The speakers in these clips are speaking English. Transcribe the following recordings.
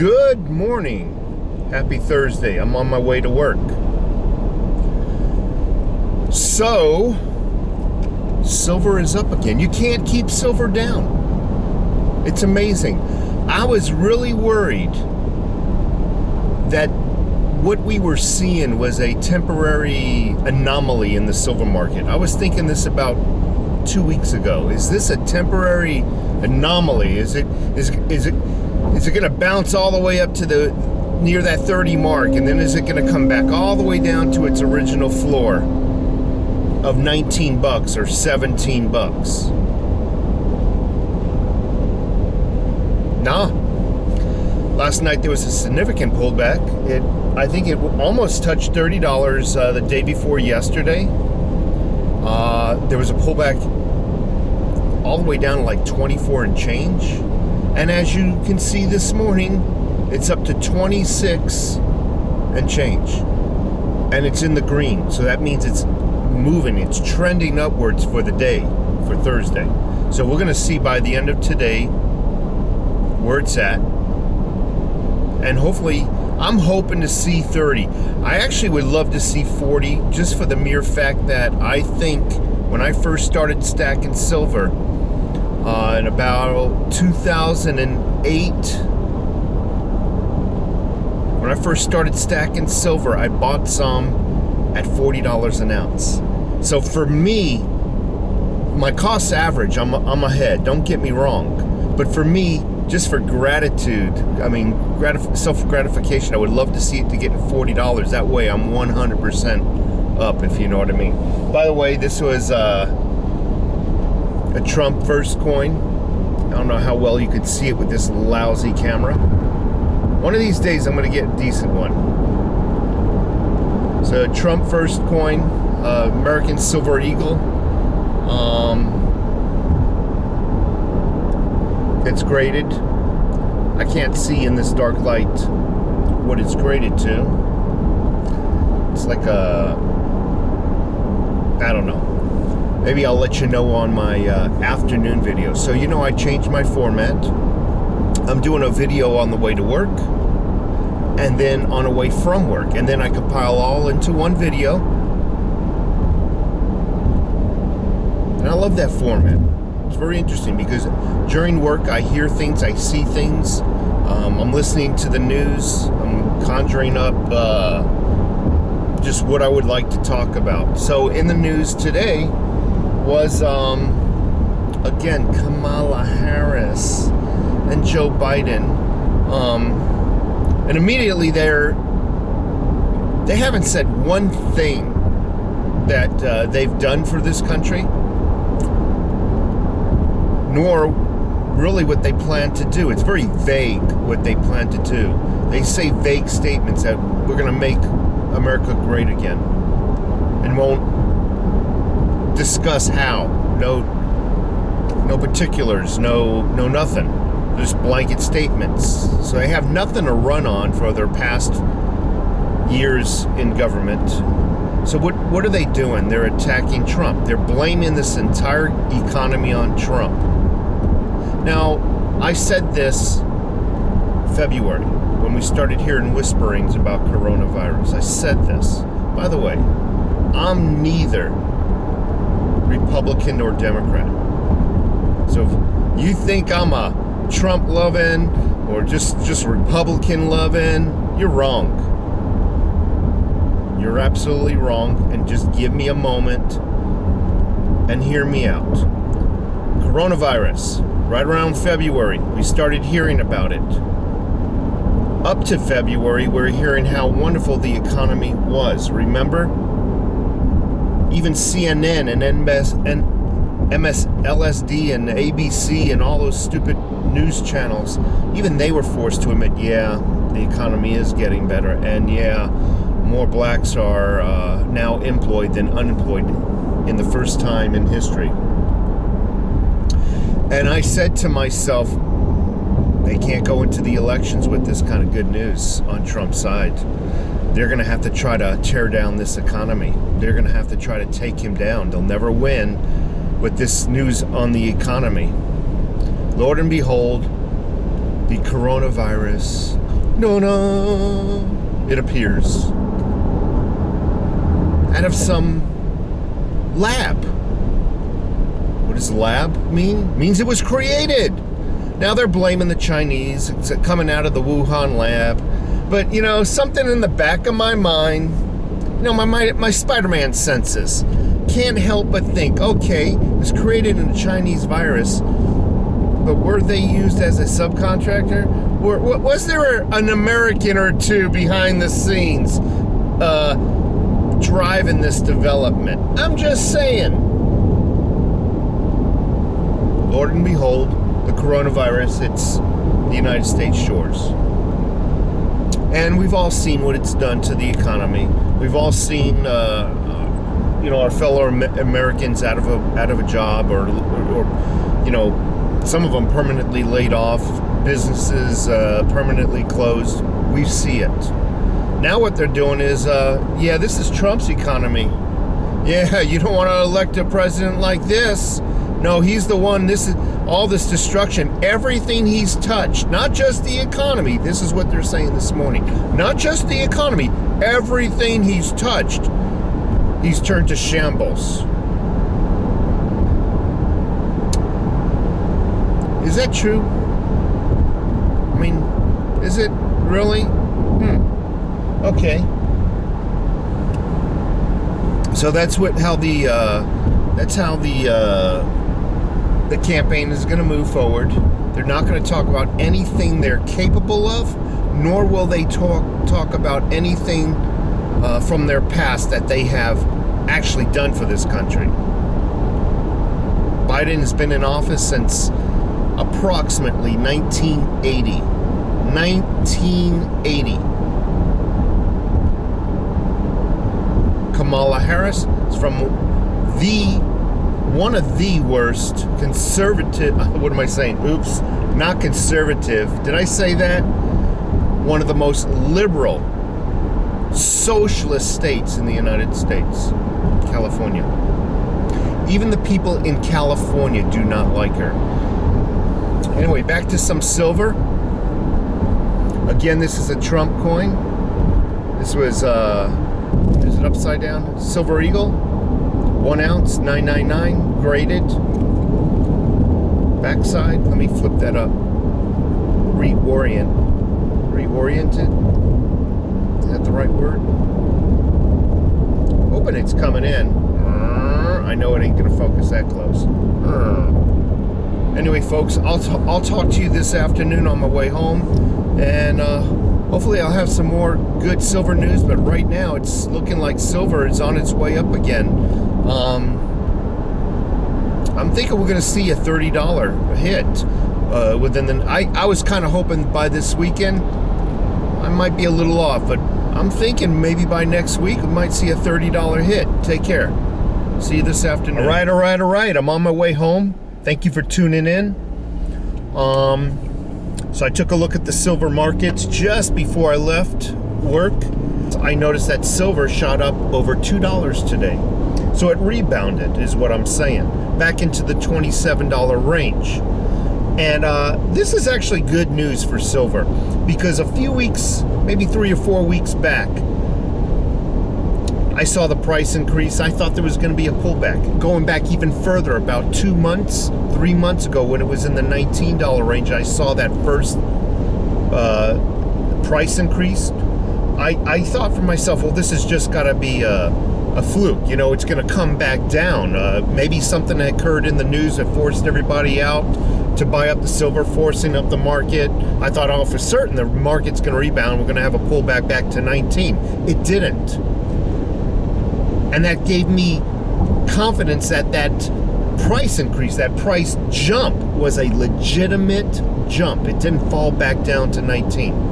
Good morning. Happy Thursday. I'm on my way to work. So, silver is up again. You can't keep silver down. It's amazing. I was really worried that what we were seeing was a temporary anomaly in the silver market. I was thinking this about 2 weeks ago. Is this a temporary anomaly? Is it going to bounce all the way up to the near that 30 mark, and then is it going to come back all the way down to its original floor of 19 bucks or 17 bucks? Nah. Last night there was a significant pullback. I think it almost touched $30 the day before yesterday. There was a pullback all the way down to like 24 and change. And as you can see this morning, it's up to 26 and change. And it's in the green. So that means it's moving. It's trending upwards for the day, for Thursday. So we're going to see by the end of today where it's at. And hopefully, I'm hoping to see 30. I actually would love to see 40, just for the mere fact that I think when I first started stacking silver in about 2008, when I first started stacking silver, I bought some at $40 an ounce. So for me, my cost average, I'm ahead. Don't get me wrong. But for me, just for gratitude, self-gratification, I would love to see it to get to $40. That way I'm 100% up, if you know what I mean. By the way, this was a Trump first coin. I don't know how well you could see it with this lousy camera. One of these days I'm going to get a decent one. So Trump first coin, American Silver Eagle. It's graded. I can't see in this dark light what it's graded to. It's like I don't know. Maybe I'll let you know on my afternoon video. So you know I changed my format. I'm doing a video on the way to work, and then on the way from work, and then I compile all into one video. And I love that format. It's very interesting because during work I hear things, I see things. I'm listening to the news. I'm conjuring up just what I would like to talk about. So in the news today was again Kamala Harris and Joe Biden, and immediately they haven't said one thing that they've done for this country, nor really what they plan to do. It's very vague what they plan to do. They say vague statements that we're going to make America great again, and won't discuss how. No particulars, no nothing. Just blanket statements. So they have nothing to run on for their past years in government. So what are they doing? They're attacking Trump. They're blaming this entire economy on Trump. Now, I said this February when we started hearing whisperings about coronavirus. I said this. By the way, I'm neither Republican nor Democrat. So if you think I'm a Trump loving or just Republican loving, you're wrong. You're absolutely wrong, and just give me a moment and hear me out. Coronavirus, right around February, we started hearing about it. Up to February, we're hearing how wonderful the economy was. Remember? Even CNN and MSLSD and ABC and all those stupid news channels, even they were forced to admit, yeah, the economy is getting better, and yeah, more blacks are now employed than unemployed in the first time in history. And I said to myself, they can't go into the elections with this kind of good news on Trump's side. They're going to have to try to tear down this economy. They're going to have to try to take him down. They'll never win with this news on the economy. Lord and behold, the coronavirus, no, it appears out of some lab. What does lab mean? It means it was created. Now they're blaming the Chinese. It's coming out of the Wuhan lab. But, you know, something in the back of my mind, you know, my Spider-Man senses can't help but think, okay, it was created in a Chinese virus, but were they used as a subcontractor? Was there an American or two behind the scenes driving this development? I'm just saying. Lord and behold, the coronavirus, it's the United States shores. And we've all seen what it's done to the economy. We've all seen, you know, our fellow Americans out of a job, or you know, some of them permanently laid off, businesses permanently closed. We see it. Now what they're doing is, yeah, this is Trump's economy. Yeah, you don't want to elect a president like this. No, he's the one. This is all this destruction. Everything he's touched, not just the economy. This is what they're saying this morning. Not just the economy. Everything he's touched, he's turned to shambles. Is that true? I mean, is it really? Okay. So that's how the campaign is going to move forward. They're not going to talk about anything they're capable of, nor will they talk about anything from their past that they have actually done for this country. Biden has been in office since approximately 1980. 1980. Kamala Harris is from one of the worst conservative, what am I saying? Oops, not conservative. Did I say that? One of the most liberal socialist states in the United States, California. Even the people in California do not like her. Anyway, back to some silver. Again, this is a Trump coin. This was, is it upside down? Silver Eagle. 1 ounce, $9.99, graded. Backside, let me flip that up. Reoriented. Is that the right word? Hoping it's coming in. I know it ain't gonna focus that close. Anyway, folks, I'll talk to you this afternoon on my way home, and hopefully I'll have some more good silver news. But right now, it's looking like silver is on its way up again. I'm thinking we're going to see a $30 hit within the. I was kind of hoping by this weekend. I might be a little off, but I'm thinking maybe by next week we might see a $30 hit. Take care. See you this afternoon. All right. I'm on my way home. Thank you for tuning in. So I took a look at the silver markets just before I left work. I noticed that silver shot up over $2 today. So it rebounded, is what I'm saying, back into the $27 range. And this is actually good news for silver, because a few weeks, maybe 3 or 4 weeks back, I saw the price increase. I thought there was going to be a pullback. Going back even further, about 3 months ago, when it was in the $19 range, I saw that first price increase. I thought for myself, well, this has just got to be a fluke. You know, it's going to come back down. Maybe something that occurred in the news that forced everybody out to buy up the silver, forcing up the market. I thought, oh, for certain the market's going to rebound. We're going to have a pullback back to 19. It didn't. And that gave me confidence that that price increase, that price jump was a legitimate jump. It didn't fall back down to 19.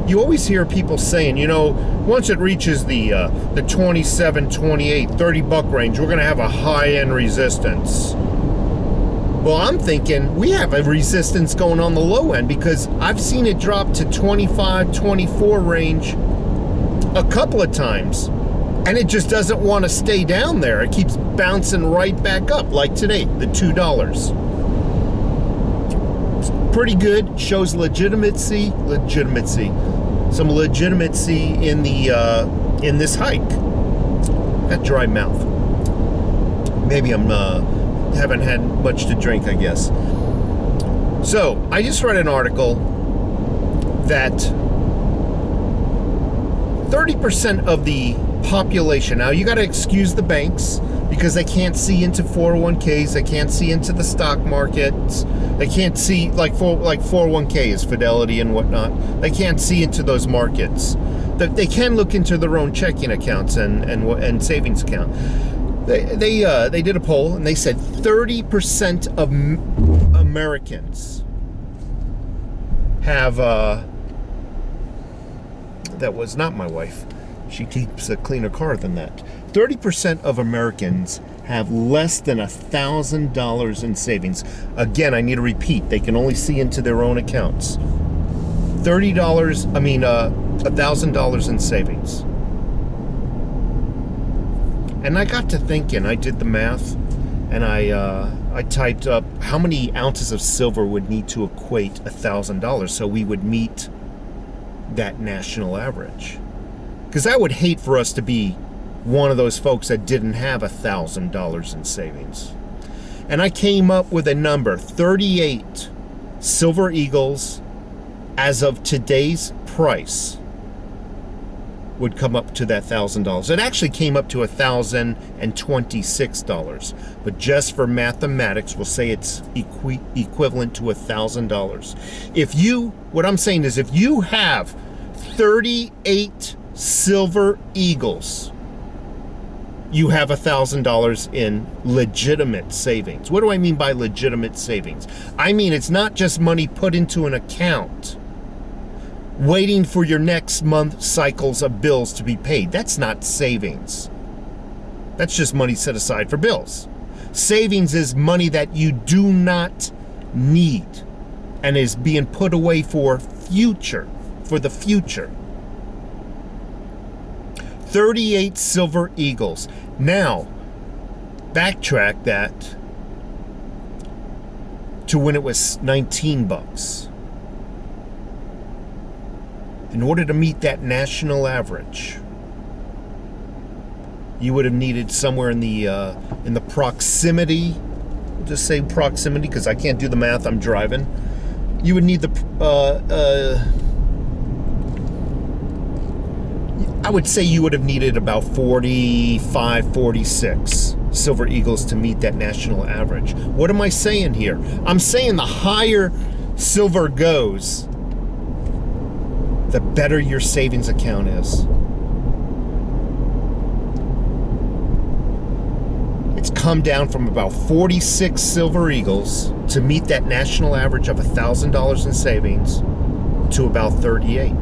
You always hear people saying, you know, once it reaches the 27, 28, 30 buck range, we're going to have a high-end resistance. Well, I'm thinking we have a resistance going on the low end, because I've seen it drop to 25, 24 range a couple of times, and it just doesn't want to stay down there. It keeps bouncing right back up, like today, the $2. pretty good. Shows legitimacy, some legitimacy in the in this hike. Got dry mouth. Maybe I'm haven't had much to drink, I guess. So I just read an article that 30% of the population, now you got to excuse the banks because they can't see into 401ks, they can't see into the stock markets, they can't see like 401ks, Fidelity and whatnot. They can't see into those markets. They can look into their own checking accounts and savings account. They did a poll and they said 30% of Americans have that was not my wife. She keeps a cleaner car than that. 30% of Americans have less than $1,000 in savings. Again, I need to repeat, they can only see into their own accounts. $1,000 in savings. And I got to thinking, I did the math, and I typed up how many ounces of silver would need to equate $1,000 so we would meet that national average. Because I would hate for us to be one of those folks that didn't have $1,000 in savings. And I came up with a number, 38 Silver Eagles as of today's price would come up to that $1,000. It actually came up to $1,026, but just for mathematics, we'll say it's equivalent to $1,000. What I'm saying is, if you have 38 Silver Eagles, you have $1,000 in legitimate savings. What do I mean by legitimate savings? I mean, it's not just money put into an account waiting for your next month cycles of bills to be paid. That's not savings. That's just money set aside for bills. Savings is money that you do not need and is being put away for the future. 38 Silver Eagles. Now, backtrack that to when it was $19. In order to meet that national average, you would have needed somewhere in the proximity, we'll just say proximity because I can't do the math, I'm driving. You would need I would say you would have needed about 45, 46 Silver Eagles to meet that national average. What am I saying here? I'm saying the higher silver goes, the better your savings account is. It's come down from about 46 Silver Eagles to meet that national average of $1,000 in savings to about 38.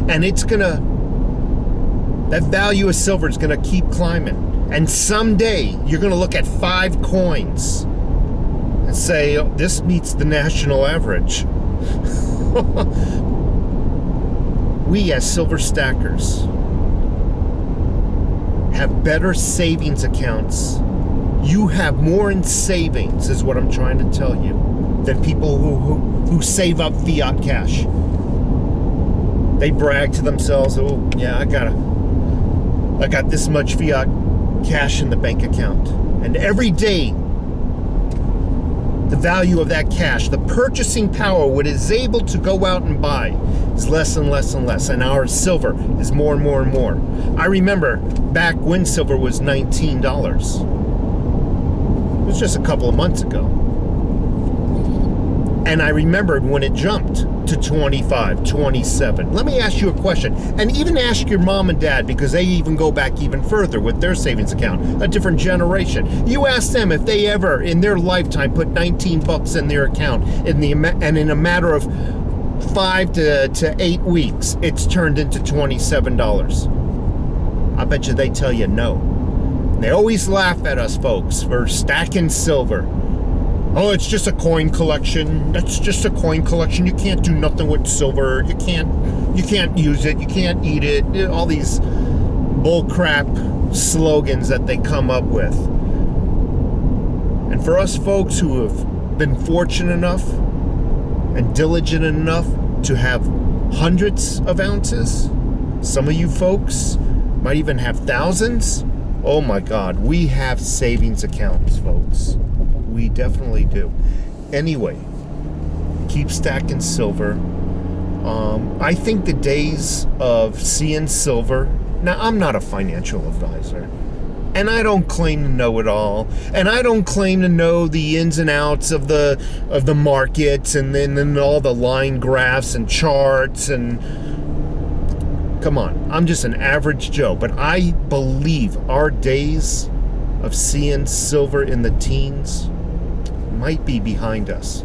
And that value of silver is gonna keep climbing. And someday you're gonna look at 5 coins and say, oh, this meets the national average. We as silver stackers have better savings accounts. You have more in savings, is what I'm trying to tell you, than people who save up fiat cash. They brag to themselves, oh yeah, I got this much fiat cash in the bank account. And every day, the value of that cash, the purchasing power, what it is able to go out and buy, is less and less and less. And our silver is more and more and more. I remember back when silver was $19. It was just a couple of months ago. And I remembered when it jumped to 25, 27. Let me ask you a question, and even ask your mom and dad, because they even go back even further with their savings account, a different generation. You ask them if they ever in their lifetime put $19 in their account, and in a matter of 5 to 8 weeks, it's turned into $27. I bet you they tell you no. They always laugh at us folks for stacking silver. Oh, it's just a coin collection. That's just a coin collection. You can't do nothing with silver. You can't use it. You can't eat it. All these bullcrap slogans that they come up with. And for us folks who have been fortunate enough and diligent enough to have hundreds of ounces, some of you folks might even have thousands. Oh my God, we have savings accounts, folks. We definitely do. Anyway, keep stacking silver. I think the days of seeing silver, now I'm not a financial advisor, and I don't claim to know it all, and I don't claim to know the ins and outs of the markets and then all the line graphs and charts, and come on, I'm just an average Joe, but I believe our days of seeing silver in the teens might be behind us.